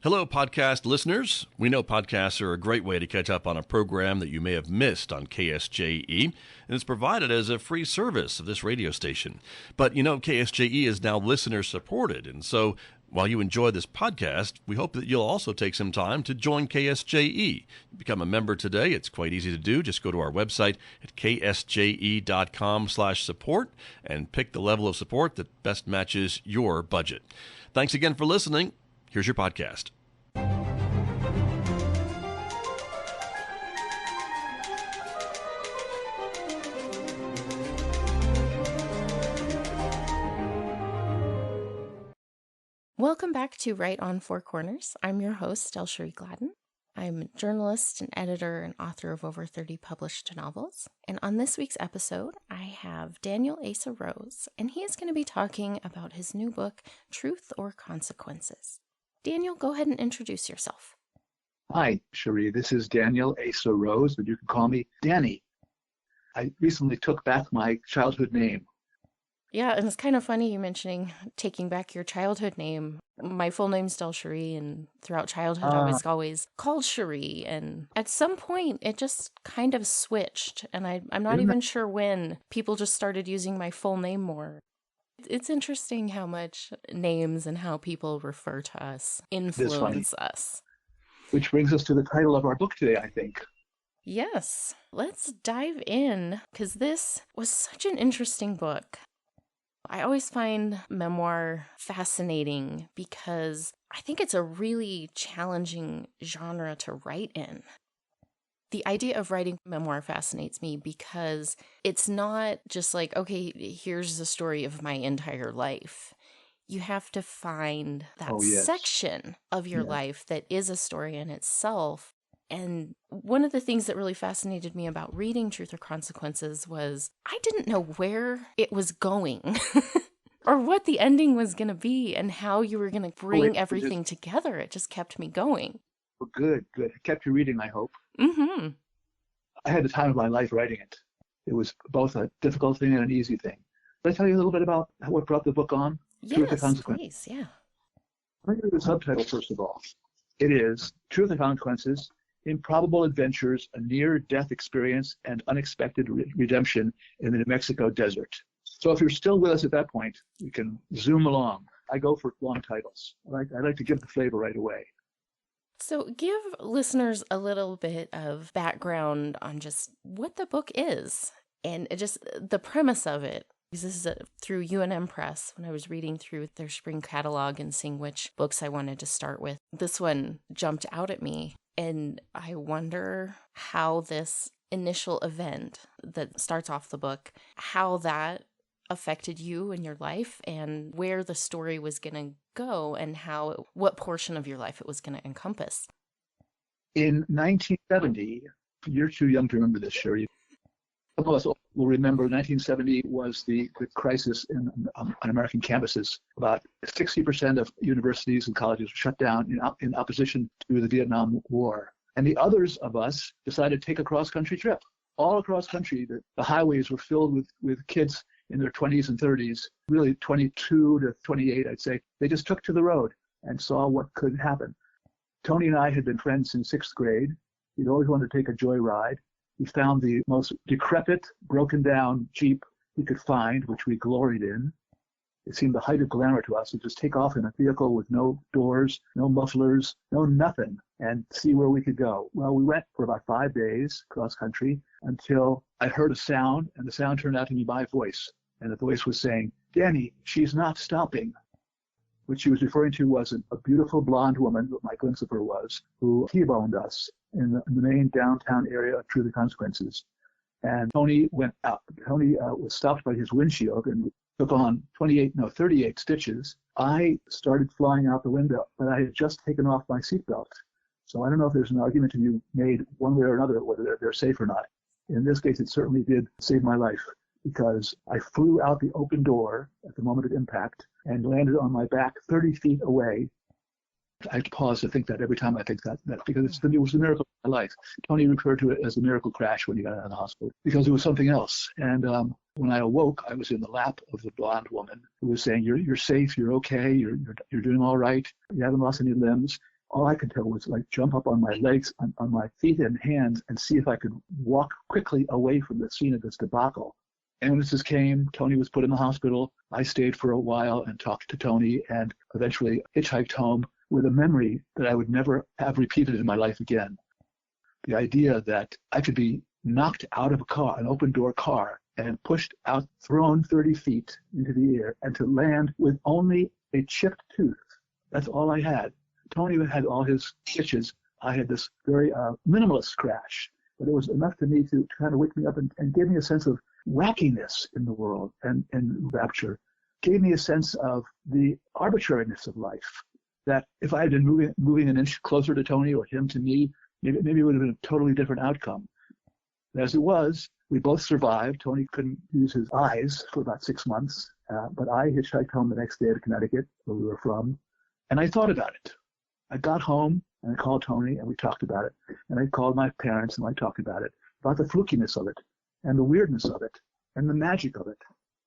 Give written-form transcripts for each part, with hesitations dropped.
Hello, podcast listeners. We know podcasts are a great way to catch up on a program that you may have missed on KSJE, and it's provided as a free service of this radio station. But KSJE is now listener-supported, and so while you enjoy this podcast, we hope that you'll also take some time to join KSJE. Become a member today. It's quite easy to do. Just go to our website at ksje.com/support and pick the level of support that best matches your budget. Thanks again for listening. Here's your podcast. Welcome back to Right on Four Corners. I'm your host, DelSheree Gladden. I'm a journalist, an editor, and author of over 30 published novels. And on this week's episode, I have Daniel Asa Rose, and he is going to be talking about his new book, Truth or Consequences. Daniel, go ahead and introduce yourself. Hi, Cherie. This is Daniel Asa Rose, but you can call me Danny. I recently took back my childhood name. Yeah, and it's kind of funny you mentioning taking back your childhood name. My full name's DelSheree, and throughout childhood I was always called Cherie, and at some point it just kind of switched, and I'm not even sure when people just started using my full name more. It's interesting how much names and how people refer to us influence us. Which brings us to the title of our book today, I think. Yes, let's dive in, because this was such an interesting book. I always find memoir fascinating because I think it's a really challenging genre to write in. The idea of writing memoir fascinates me because it's not just like, okay, here's the story of my entire life. You have to find that section of your life that is a story in itself. And one of the things that really fascinated me about reading Truth or Consequences was I didn't know where it was going or what the ending was going to be and how you were going to bring everything together. It just kept me going. Well, good. It kept you reading, I hope. Mm-hmm. I had the time of my life writing it. It was both a difficult thing and an easy thing. Did I tell you a little bit about what brought the book on? Truth or Consequences? Please, yeah. Let me read the subtitle first of all. It is Truth or Consequences, Improbable Adventures, a Near-Death Experience, and Unexpected Redemption in the New Mexico Desert. So if you're still with us at that point, you can zoom along. I go for long titles. I like to give the flavor right away. So give listeners a little bit of background on just what the book is and just the premise of it. This is through UNM Press when I was reading through their spring catalog and seeing which books I wanted to start with. This one jumped out at me, and I wonder how this initial event that starts off the book, how that affected you in your life and where the story was going to go and what portion of your life it was going to encompass. In 1970, you're too young to remember this, Sherry. Some of us will remember 1970 was the crisis on American campuses. About 60% of universities and colleges were shut down in opposition to the Vietnam War. And the others of us decided to take a cross-country trip. All across country, the highways were filled with kids in their 20s and 30s, really 22 to 28, I'd say. They just took to the road and saw what could happen. Tony and I had been friends since sixth grade. He'd always wanted to take a joyride. He found the most decrepit, broken down Jeep he could find, which we gloried in. It seemed the height of glamour to us to just take off in a vehicle with no doors, no mufflers, no nothing, and see where we could go. Well, we went for about 5 days cross country until I heard a sound, and the sound turned out to be my voice. And the voice was saying, "Danny, she's not stopping." What she was referring to was a beautiful blonde woman, what my glimpse of her was, who T-boned us in the main downtown area of Truth or Consequences. And Tony went out. Tony was stopped by his windshield and took on 38 stitches. I started flying out the window, but I had just taken off my seatbelt. So I don't know if there's an argument to be made one way or another whether they're safe or not. In this case, it certainly did save my life because I flew out the open door at the moment of impact and landed on my back 30 feet away. I pause to think that every time I think that because it was the miracle of my life. Tony referred to it as a miracle crash when he got out of the hospital because it was something else. And when I awoke, I was in the lap of the blonde woman who was saying, "You're safe. You're okay. You're doing all right. You haven't lost any limbs." all I could tell was like jump up on my legs, on my feet and hands, and see if I could walk quickly away from the scene of this debacle. Ambulances came. Tony was put in the hospital. I stayed for a while and talked to Tony, and eventually hitchhiked home with a memory that I would never have repeated in my life again. The idea that I could be knocked out of a car, an open door car, and pushed out, thrown 30 feet into the air, and to land with only a chipped tooth. That's all I had. Tony had all his stitches. I had this very minimalist crash, but it was enough to me to kind of wake me up and give me a sense of wackiness in the world and rapture. Gave me a sense of the arbitrariness of life, that if I had been moving an inch closer to Tony or him to me, maybe it would have been a totally different outcome. As it was, we both survived. Tony couldn't use his eyes for about 6 months, but I hitchhiked home the next day to Connecticut, where we were from, and I thought about it. I got home, and I called Tony, and we talked about it. And I called my parents, and I talked about it, about the flukiness of it, and the weirdness of it, and the magic of it,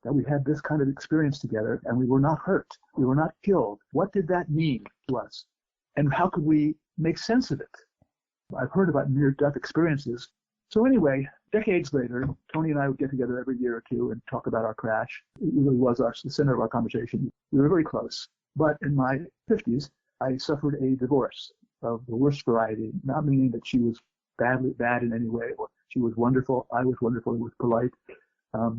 that we had this kind of experience together, and we were not hurt. We were not killed. What did that mean to us? And how could we make sense of it? I've heard about near-death experiences. So anyway, decades later, Tony and I would get together every year or two and talk about our crash. It really was the center of our conversation. We were very close. But in my 50s, I suffered a divorce of the worst variety, not meaning that she was bad in any way, or she was wonderful, I was wonderful, it was polite.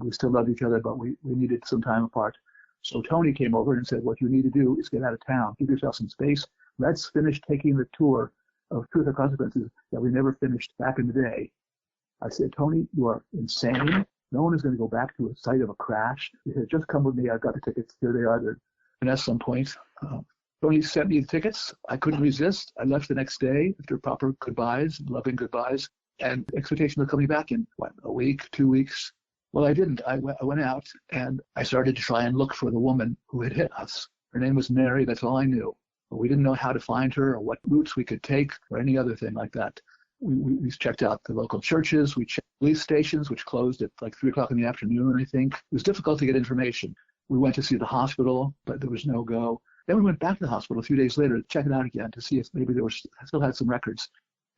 We still loved each other, but we needed some time apart. So Tony came over and said, what you need to do is get out of town, give yourself some space. Let's finish taking the tour of Truth or Consequences that we never finished back in the day. I said, Tony, you are insane. No one is going to go back to a site of a crash. He said, just come with me. I've got the tickets. Here they are. And at some point, Tony sent me the tickets. I couldn't resist. I left the next day after proper goodbyes, loving goodbyes, and expectation of coming back in, a week, 2 weeks. Well, I didn't. I went out, and I started to try and look for the woman who had hit us. Her name was Mary. That's all I knew. But we didn't know how to find her or what routes we could take or any other thing like that. We checked out the local churches. We checked police stations, which closed at like 3 o'clock in the afternoon, I think. It was difficult to get information. We went to see the hospital, but there was no go. Then we went back to the hospital a few days later to check it out again to see if maybe still had some records.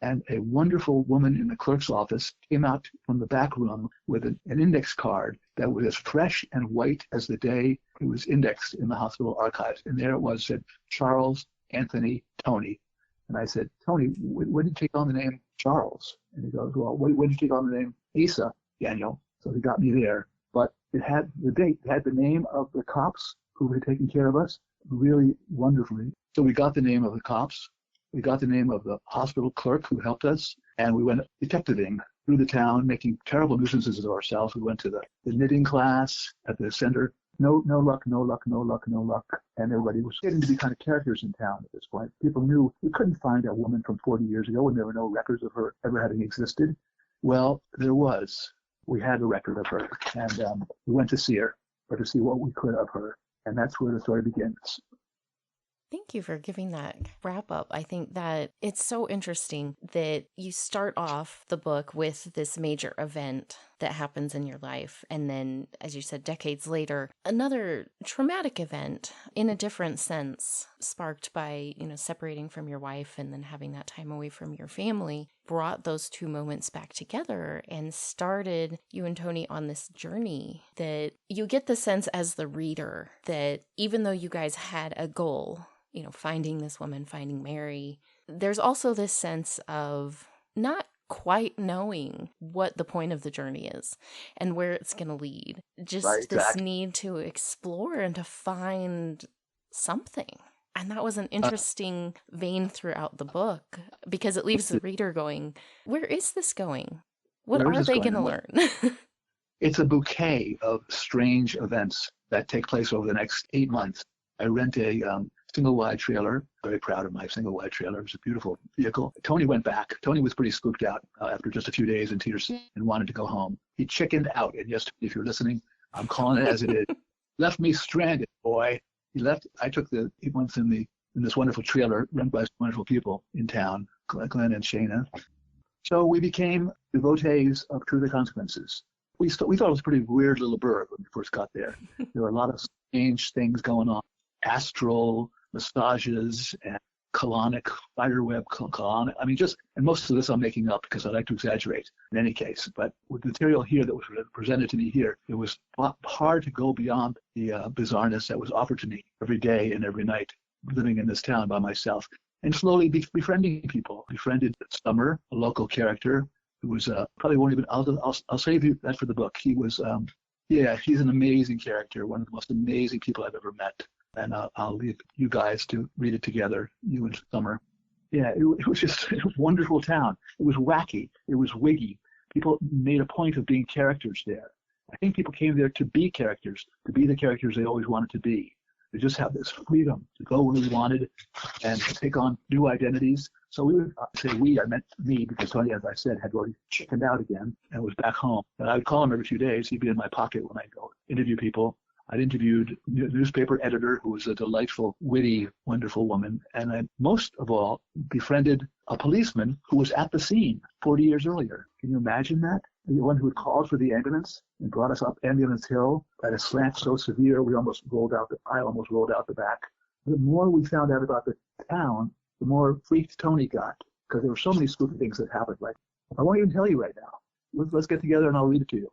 And a wonderful woman in the clerk's office came out from the back room with an index card that was as fresh and white as the day it was indexed in the hospital archives. And there it was, said, Charles Anthony Tony. And I said, Tony, when did you take on the name Charles? And he goes, well, when did you take on the name Asa, Daniel? So he got me there. But it had the date, it had the name of the cops who had taken care of us really wonderfully. So we got the name of the cops. We got the name of the hospital clerk who helped us. And we went detectiving through the town, making terrible nuisances of ourselves. We went to the knitting class at the center. No luck. And everybody was getting to be kind of characters in town at this point. People knew we couldn't find a woman from 40 years ago when there were no records of her ever having existed. Well, there was. We had a record of her. And we went to see her, or to see what we could of her. And that's where the story begins. Thank you for giving that wrap up. I think that it's so interesting that you start off the book with this major event that happens in your life. And then, as you said, decades later, another traumatic event in a different sense, sparked by, separating from your wife and then having that time away from your family, brought those two moments back together and started you and Tony on this journey that you get the sense as the reader that even though you guys had a goal, finding this woman, finding Mary, there's also this sense of not quite knowing what the point of the journey is and where it's going to lead. Just right, exactly. This need to explore and to find something. And that was an interesting vein throughout the book because it leaves the reader going, where is this going? What are they going to learn? It's a bouquet of strange events that take place over the next 8 months. I rent a single-wide trailer. Very proud of my single-wide trailer. It was a beautiful vehicle. Tony went back. Tony was pretty spooked out after just a few days in Tetersee and wanted to go home. He chickened out. And yes, if you're listening, I'm calling it as it is. Left me stranded, boy. He left. I took the 8 months in this wonderful trailer run by some wonderful people in town, Gladden and Shana. So we became devotees of Truth or Consequences. We thought it was a pretty weird little burg when we first got there. There were a lot of strange things going on. Astral massages and colonic, spiderweb colonic. I mean, and most of this I'm making up because I like to exaggerate in any case. But with the material here that was presented to me here, it was hard to go beyond the bizarreness that was offered to me every day and every night living in this town by myself. And slowly befriending people. Befriended Summer, a local character who was probably won't even, I'll save you that for the book. He was, he's an amazing character, one of the most amazing people I've ever met. And I'll leave you guys to read it together, you and Summer. Yeah, it was just a wonderful town. It was wacky. It was wiggy. People made a point of being characters there. I think people came there to be characters, to be the characters they always wanted to be. They just have this freedom to go where we wanted and to take on new identities. So we would say I meant me, because Tony, as I said, had already chickened out again and was back home. And I would call him every few days. He'd be in my pocket when I go interview people. I'd interviewed a newspaper editor who was a delightful, witty, wonderful woman. And I, most of all, befriended a policeman who was at the scene 40 years earlier. Can you imagine that? The one who had called for the ambulance and brought us up Ambulance Hill at a slant so severe I almost rolled out the back. The more we found out about the town, the more freaked Tony got, because there were so many spooky things that happened. Like, I won't even tell you right now. Let's get together and I'll read it to you.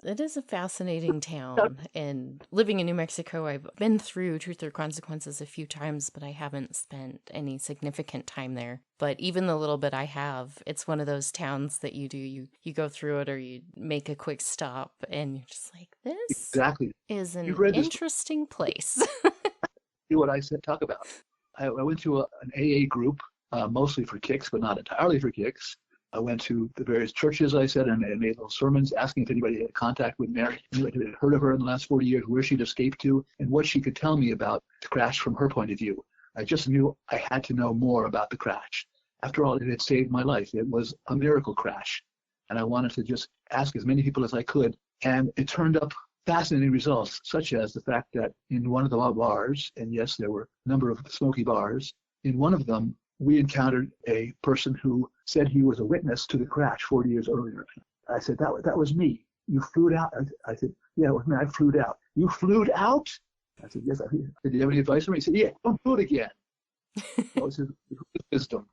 It is a fascinating town, and living in New Mexico, I've been through Truth or Consequences a few times, but I haven't spent any significant time there. But even the little bit I have, it's one of those towns that you go through it or you make a quick stop, and you're just like, this is an interesting place. See what I said, talk about. I went to an AA group, mostly for kicks, but not entirely for kicks. I went to the various churches, I said, and made little sermons asking if anybody had contact with Mary, anybody had heard of her in the last 40 years, where she'd escaped to, and what she could tell me about the crash from her point of view. I just knew I had to know more about the crash. After all, it had saved my life. It was a miracle crash. And I wanted to just ask as many people as I could. And it turned up fascinating results, such as the fact that in one of the bars, and yes, there were a number of smoky bars, in one of them, we encountered a person who said he was a witness to the crash 40 years earlier. I said, that was me. You flew out? I said, yeah, it was me. I flew out. You flew out? I said, yes. I said, do you have any advice for me? He said, yeah, don't do it again. That was his wisdom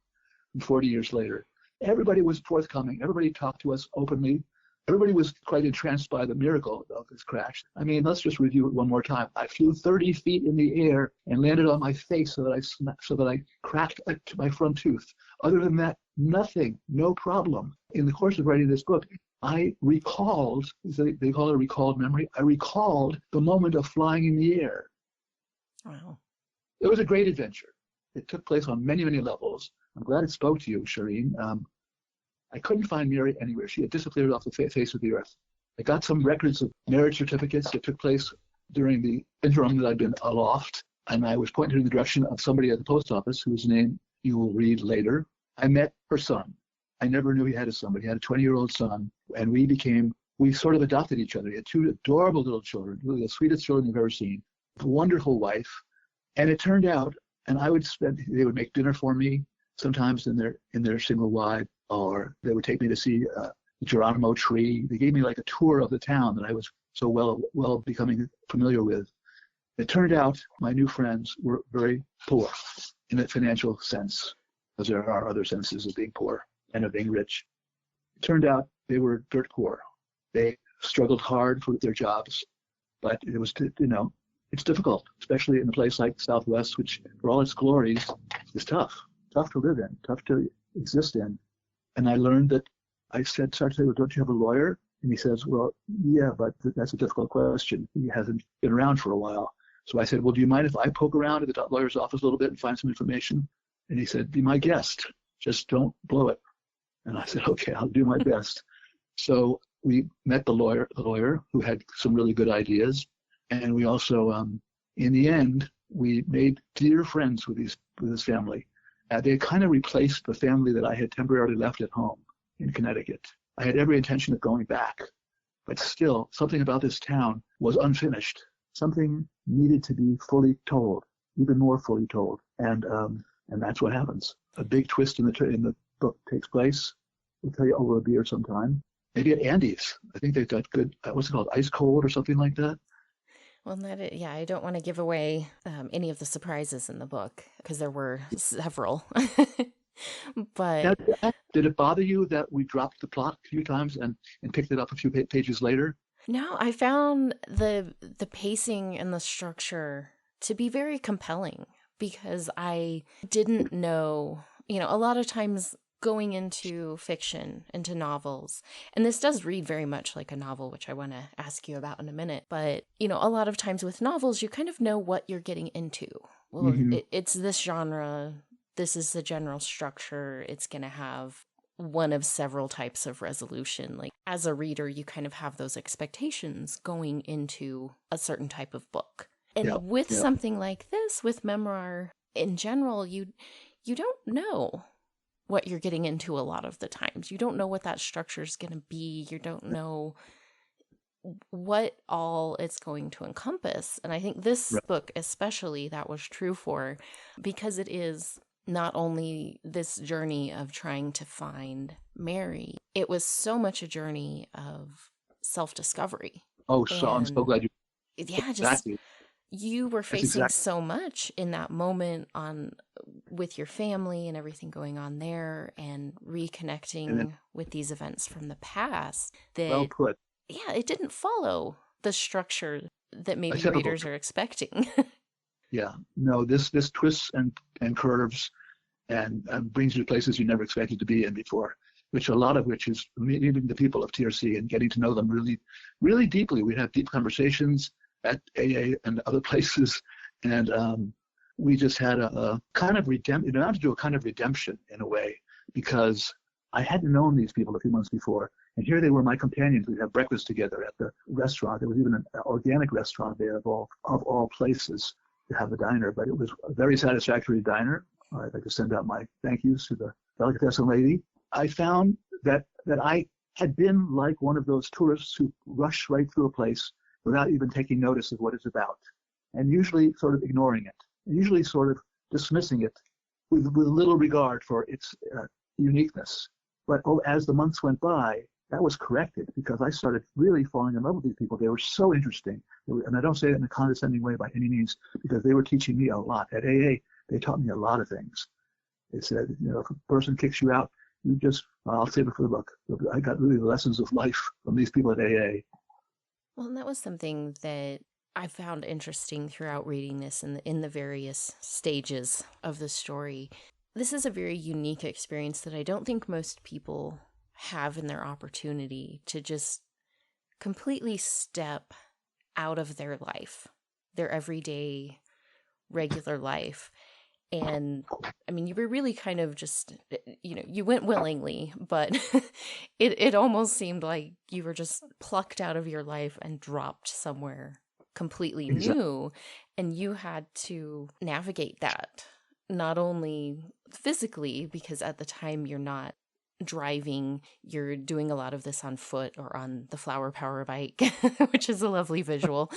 40 years later. Everybody was forthcoming. Everybody talked to us openly. Everybody was quite entranced by the miracle of this crash. I mean, let's just review it one more time. I flew 30 feet in the air and landed on my face so that I cracked my front tooth. Other than that, nothing, no problem. In the course of writing this book, I recalled, they call it a recalled memory, I recalled the moment of flying in the air. Wow. It was a great adventure. It took place on many, many levels. I'm glad it spoke to you, Shireen. I couldn't find Mary anywhere. She had disappeared off the face of the earth. I got some records of marriage certificates that took place during the interim that I'd been aloft, and I was pointed in the direction of somebody at the post office whose name you will read later. I met her son. I never knew he had a son, but he had a 20-year-old son, and we sort of adopted each other. He had two adorable little children, really the sweetest children you've ever seen, a wonderful wife, and it turned out, and they would make dinner for me, sometimes in their single wide, or they would take me to see the Geronimo tree. They gave me like a tour of the town that I was so well becoming familiar with. It turned out my new friends were very poor in a financial sense, because there are other senses of being poor and of being rich. It turned out they were dirt poor. They struggled hard for their jobs, but it was, it's difficult, especially in a place like Southwest, which for all its glories is tough to live in, tough to exist in. And I learned that I started to say, well, don't you have a lawyer? And he says, well, yeah, but that's a difficult question. He hasn't been around for a while. So I said, well, do you mind if I poke around at the lawyer's office a little bit and find some information? And he said, be my guest. Just don't blow it. And I said, okay, I'll do my best. So we met the lawyer who had some really good ideas. And we also, in the end, we made dear friends with this family. They kind of replaced the family that I had temporarily left at home in Connecticut. I had every intention of going back, but still, something about this town was unfinished. Something needed to be fully told, even more fully told, and that's what happens. A big twist in the book takes place. We'll tell you over a beer sometime. Maybe at Andy's. I think they've got good, what's it called, ice cold or something like that. Well, yeah, I don't want to give away any of the surprises in the book because there were several. Now, But did it bother you that we dropped the plot a few times and picked it up a few pages later? no, I found the pacing and the structure to be very compelling because I didn't know, a lot of times going into fiction, into novels, and this does read very much like a novel, which I want to ask you about in a minute, but, a lot of times with novels, you kind of know what you're getting into. Well, Mm-hmm. it's this genre, this is the general structure, it's going to have one of several types of resolution. Like, as a reader, you kind of have those expectations going into a certain type of book. Yeah, And with yeah, something like this, with memoir in general, you don't know what you're getting into a lot of the times. You don't know what that structure is going to be. You don't know what all it's going to encompass. And I think this right. book, especially, that was true for, because it is not only this journey of trying to find Mary, it was so much a journey of self-discovery. Oh, so I'm so And glad you yeah, just exactly. you were That's facing exactly. so much in that moment with your family and everything going on there and And then, reconnecting with these events from the past well that, put. yeah, it didn't follow the structure that A maybe typical. readers are expecting. Yeah. No, this twists and curves and brings you to places you never expected to be in before, which a lot of which is meeting the people of TRC and getting to know them really, really deeply. We have deep conversations at AA and other places, and we just had a kind of redemption. It amounted to a kind of redemption in a way, because I hadn't known these people a few months before, and here they were, my companions. We'd have breakfast together at the restaurant. There was even an organic restaurant there of all places to have a diner, but it was a very satisfactory diner. I'd like to send out my thank yous to the delicatessen lady. I found that I had been like one of those tourists who rush right through a place without even taking notice of what it's about, and usually sort of ignoring it, and usually sort of dismissing it with little regard for its uniqueness. But as the months went by, that was corrected, because I started really falling in love with these people. They were so interesting. And I don't say it in a condescending way by any means, because they were teaching me a lot. At AA, they taught me a lot of things. They said, if a person kicks you out, you just, I'll save it for the book. I got really the lessons of life from these people at AA. Well, and that was something that I found interesting throughout reading this in the various stages of the story. This is a very unique experience that I don't think most people have in their opportunity to just completely step out of their life, their everyday, regular life. And I mean, you were really kind of just, you went willingly, but it almost seemed like you were just plucked out of your life and dropped somewhere completely Exactly. new. And you had to navigate that, not only physically, because at the time you're not driving, you're doing a lot of this on foot or on the Flower Power bike, which is a lovely visual.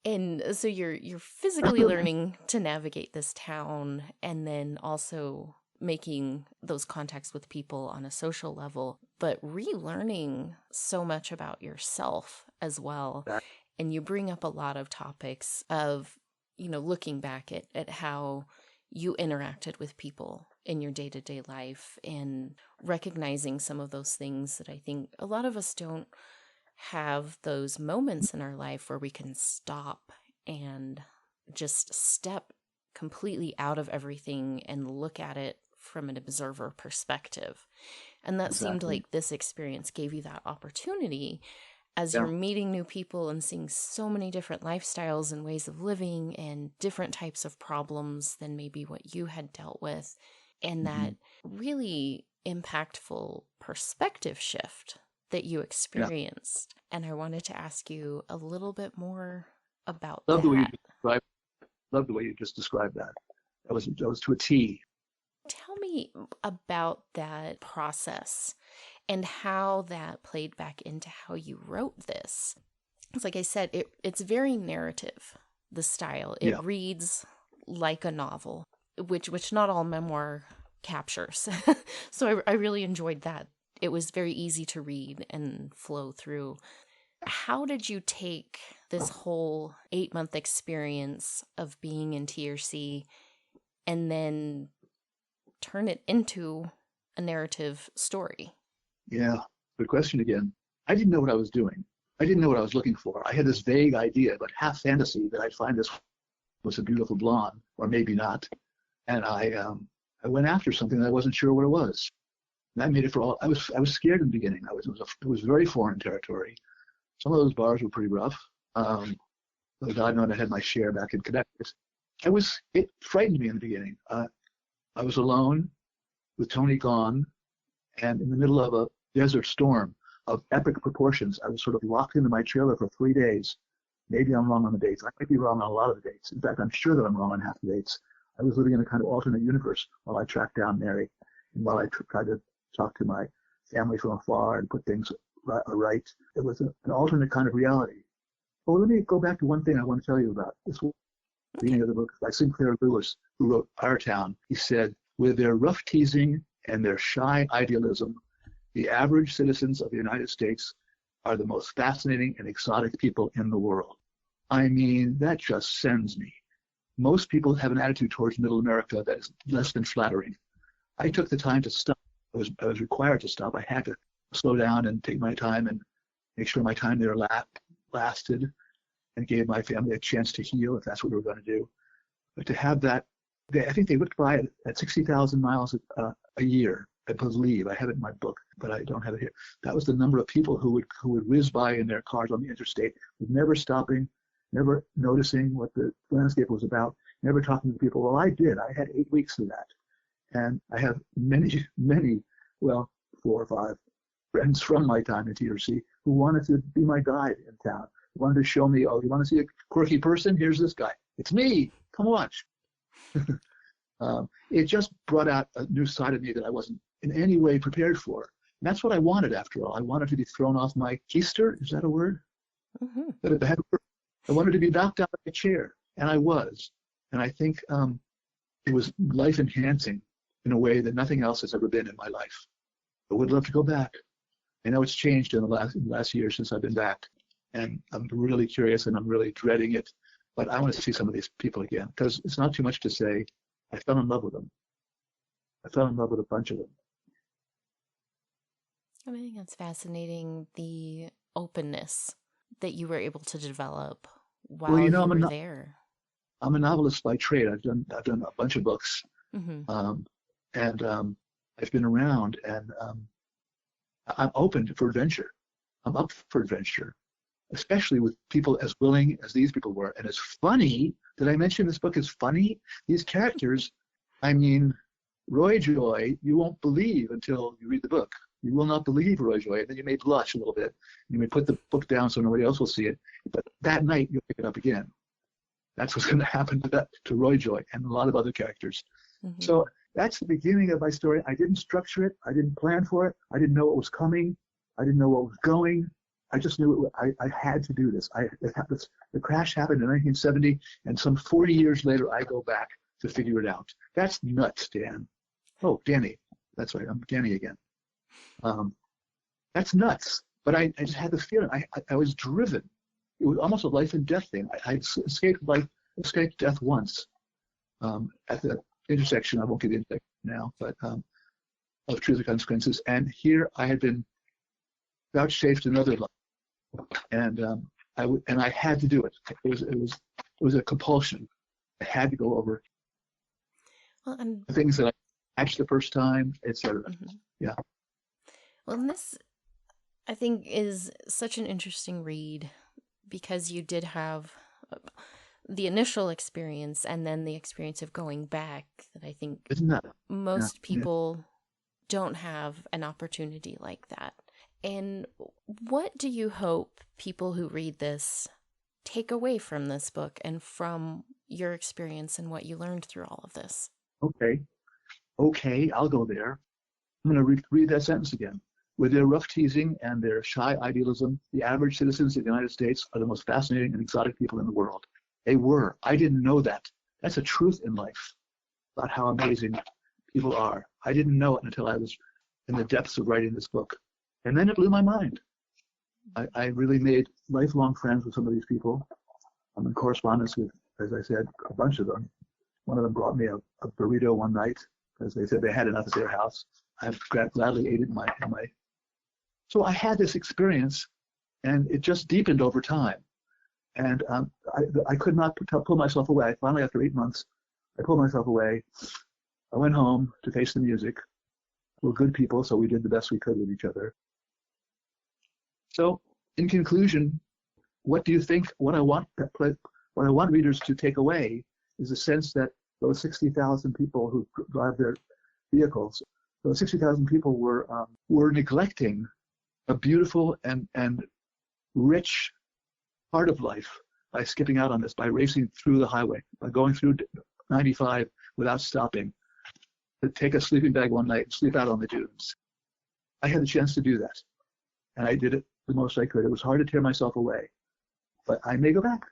And so you're physically learning to navigate this town, and then also making those contacts with people on a social level, but relearning so much about yourself as well. And you bring up a lot of topics of, looking back at how you interacted with people in your day-to-day life and recognizing some of those things that I think a lot of us don't have those moments in our life where we can stop and just step completely out of everything and look at it from an observer perspective. And that seemed Exactly. like this experience gave you that opportunity as Yeah. you're meeting new people and seeing so many different lifestyles and ways of living and different types of problems than maybe what you had dealt with, and that really impactful perspective shift that you Yeah. experienced. And I wanted to ask you a little bit more about Love the way you that. described. Love the way you just described that. That was to a T. Tell me about that process and how that played back into how you wrote this. It's like I said, it's very narrative, the style. It Yeah. reads like a novel, which not all memoir captures. So I really enjoyed that. It was very easy to read and flow through. How did you take this whole 8-month experience of being in TRC and then turn it into a narrative story? Yeah, good question again. I didn't know what I was doing. I didn't know what I was looking for. I had this vague idea, but half fantasy, that I'd find this was a beautiful blonde, or maybe not. And I went after something that I wasn't sure what it was. And I made it for all. I was scared in the beginning. It was very foreign territory. Some of those bars were pretty rough. God knows I had my share back in Connecticut. It frightened me in the beginning. I was alone with Tony gone, and in the middle of a desert storm of epic proportions. I was sort of locked into my trailer for 3 days. Maybe I'm wrong on the dates. I might be wrong on a lot of the dates. In fact, I'm sure that I'm wrong on half the dates. I was living in a kind of alternate universe while I tracked down Mary, and while I tried to talk to my family from afar and put things right. It was an alternate kind of reality. Well, let me go back to one thing I want to tell you about. This was the beginning of the book by Sinclair Lewis, who wrote Our Town. He said, with their rough teasing and their shy idealism, the average citizens of the United States are the most fascinating and exotic people in the world. I mean, that just sends me. Most people have an attitude towards Middle America that is less than flattering. I took the time to stop. I was required to stop. I had to slow down and take my time and make sure my time there lasted, and gave my family a chance to heal, if that's what we were going to do. But to have that, I think they looked by at 60,000 miles a year, I believe. I have it in my book, but I don't have it here. That was the number of people who would whiz by in their cars on the interstate, with never stopping, never noticing what the landscape was about, never talking to people. Well, I did. I had 8 weeks of that. And I have many, well, 4 or 5 friends from my time at TRC who wanted to be my guide in town, wanted to show me, oh, you want to see a quirky person? Here's this guy. It's me. Come watch. It just brought out a new side of me that I wasn't in any way prepared for. And that's what I wanted, after all. I wanted to be thrown off my keister. Is that a word? Mm-hmm. I wanted to be knocked out of my chair, and I was. And I think it was life-enhancing in a way that nothing else has ever been in my life. I would love to go back. I know it's changed in the last year since I've been back, and I'm really curious, and I'm really dreading it. But I want to see some of these people again, because it's not too much to say. I fell in love with them. I fell in love with a bunch of them. I think it's fascinating, the openness that you were able to develop while you were there. I'm a novelist by trade. I've done a bunch of books, mm-hmm. and I've been around, and I'm open for adventure. I'm up for adventure, especially with people as willing as these people were. And it's funny. Did I mention this book is funny? These characters, I mean, Roy Joy, you won't believe until you read the book. You will not believe Roy Joy. And then you may blush a little bit. You may put the book down so nobody else will see it. But that night, you'll pick it up again. That's what's going to happen to Roy Joy and a lot of other characters. Mm-hmm. So that's the beginning of my story. I didn't structure it. I didn't plan for it. I didn't know what was coming. I didn't know what was going. I just knew I had to do this. The crash happened in 1970, and some 40 years later, I go back to figure it out. That's nuts, Dan. Oh, Danny. That's right. I'm Danny again. That's nuts. But I just had the feeling. I was driven. It was almost a life and death thing. I escaped death once at the intersection. I won't get into it now, but of truth and consequences. And here I had been vouchsafed another life. And I had to do it. It was a compulsion. I had to go over the things that I catch the first time, etc. Mm-hmm. Yeah. Well, and this, I think, is such an interesting read because you did have the initial experience and then the experience of going back that I think most people don't have an opportunity like that. And what do you hope people who read this take away from this book and from your experience and what you learned through all of this? Okay, I'll go there. I'm going to read that sentence again. With their rough teasing and their shy idealism, the average citizens of the United States are the most fascinating and exotic people in the world. They were. I didn't know that. That's a truth in life about how amazing people are. I didn't know it until I was in the depths of writing this book. And then it blew my mind. I really made lifelong friends with some of these people. I'm in correspondence with, as I said, a bunch of them. One of them brought me a burrito one night because they said they had enough at their house. I gladly ate it in my. So I had this experience, and it just deepened over time. And I could not pull myself away. Finally, after 8 months, I pulled myself away. I went home to face the music. We're good people, so we did the best we could with each other. So, in conclusion, what do you think? What I want readers to take away is a sense that those 60,000 people who drive their vehicles, those 60,000 people were neglecting a beautiful and rich part of life by skipping out on this, by racing through the highway, by going through 95 without stopping, to take a sleeping bag one night and sleep out on the dunes. I had the chance to do that, and I did it the most I could. It was hard to tear myself away, but I may go back.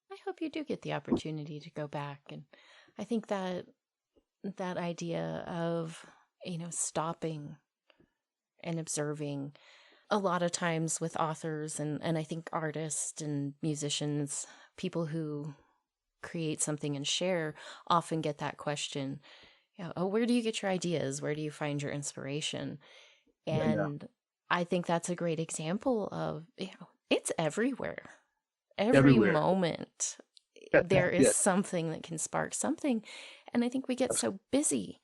I hope you do get the opportunity to go back. And I think that idea of, stopping and observing, a lot of times with authors and I think artists and musicians, people who create something and share, often get that question, where do you get your ideas? Where do you find your inspiration? And I think that's a great example of, it's everywhere. Every moment there is something that can spark something. And I think we get so busy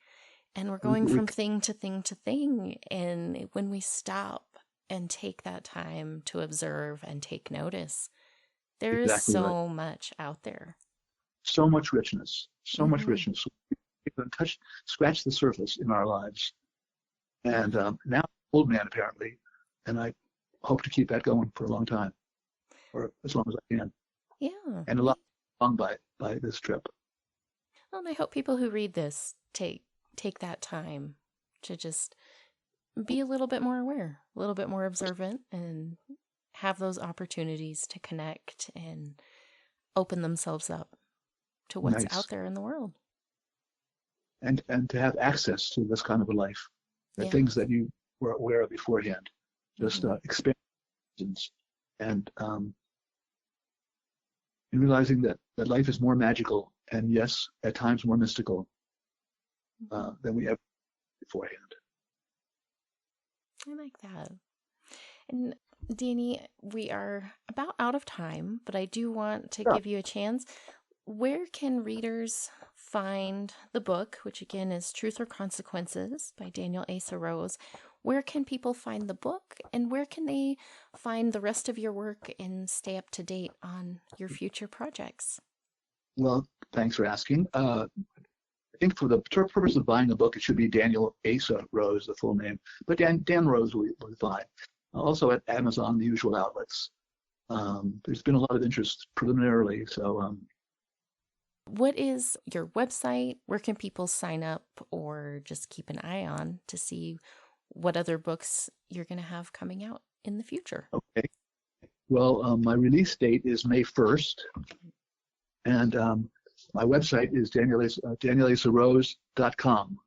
and we're going from thing to thing to thing. And when we stop and take that time to observe and take notice, there is so much out there. So much richness, much richness. We can scratch the surface in our lives. And now I'm an old man, apparently, and I hope to keep that going for a long time, or as long as I can. Yeah. And a lot long by this trip. Well, and I hope people who read this take that time to just be a little bit more aware, a little bit more observant, and have those opportunities to connect and open themselves up to what's out there in the world. And to have access to this kind of a life, the things that you were aware of beforehand, just experiences, and realizing that life is more magical and, yes, at times more mystical than we ever beforehand. I like that. And Danny, we are about out of time, but I do want to give you a chance. Where can readers find the book, which again is Truth or Consequences by Daniel Asa Rose? Where can people find the book, and where can they find the rest of your work and stay up to date on your future projects? Well, thanks for asking. I think for the purpose of buying a book, it should be Daniel Asa Rose, the full name. But Dan Rose will be fine. Also at Amazon, the usual outlets. There's been a lot of interest preliminarily, so... What is your website? Where can people sign up or just keep an eye on to see what other books you're going to have coming out in the future? Okay. Well, my release date is May 1st, and my website is danielasarose.com.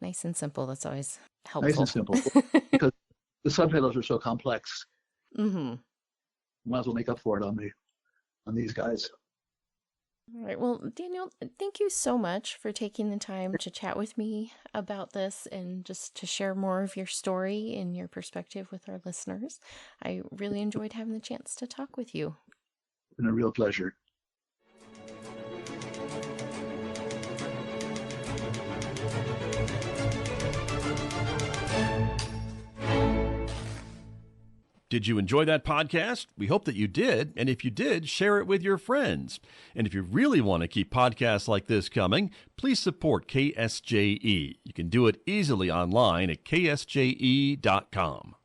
Nice and simple. That's always helpful. Nice and simple, because the subtitles are so complex. Mm-hmm. Might as well make up for it on these guys. All right. Well, Daniel, thank you so much for taking the time to chat with me about this and just to share more of your story and your perspective with our listeners. I really enjoyed having the chance to talk with you. It's been a real pleasure. Did you enjoy that podcast? We hope that you did. And if you did, share it with your friends. And if you really want to keep podcasts like this coming, please support KSJE. You can do it easily online at ksje.com.